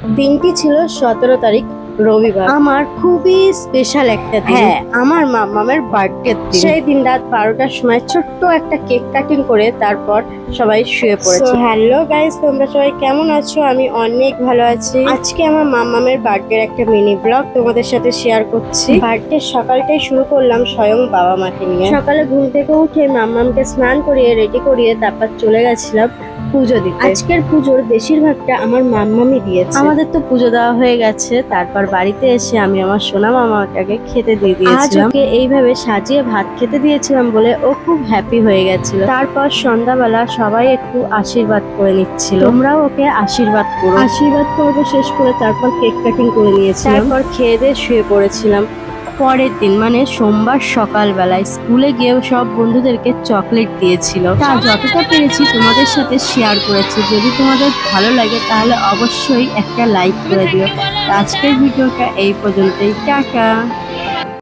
দিনটি ছিল 17 তারিখ রবিবার। আমার খুবই স্পেশাল একটা দিন। হ্যাঁ, আমার মামামের বার্থডে দিন। সেই দিন রাত 12টার সময় ছোট্ট একটা কেক কাটিং করে তারপর সবাই শুয়ে পড়েছে। হ্যালো গাইস, তোমরা সবাই কেমন আছো? আমি অনেক ভালো আছি। আজকে আমার মামামের বার্থডে একটা মিনি ব্লগ তোমাদের সাথে শেয়ার করছি। বার্থডে সকালটাই শুরু করলাম স্বয়ং বাবা মাকে নিয়ে। সকালে ঘুম থেকে উঠে মামামকে স্নান করিয়ে রেডি করিয়ে তারপর চলে গেছিলাম পুজো দিতে। আজকের পুজোর বেশিরভাগটা আমার মাম্মামি দিয়েছে। আমাদের তো পুজো দেওয়া হয়ে গেছে, তারপর বাড়িতে এসে আমি আমার সোনা মামাটাকে খেতে দিয়ে দিয়েছিলাম। আজ ওকে এইভাবে সাজিয়ে ভাত খেতে দিয়েছিলাম বলে ও খুব হ্যাপি হয়ে গেছিল। তারপর সন্ধ্যাবেলা সবাই একটু আশীর্বাদ করে নিচ্ছিল। তোমরাও ওকে আশীর্বাদ করো। আশীর্বাদ পর্ব শেষ করে তারপর কেক কাটিং করে নিয়েছিলাম। তারপর খেয়ে দিয়ে শুয়ে পড়েছিলাম। পরের দিন মানে সোমবার সকালবেলায় স্কুলে গিয়েও সব বন্ধুদেরকে চকলেট দিয়েছিল। তা যতটা পেরেছি তোমাদের সাথে শেয়ার করেছি। যদি তোমাদের ভালো লাগে তাহলে অবশ্যই একটা লাইক করে দিও। আজকের ভিডিওটা এই পর্যন্তই। টাটা।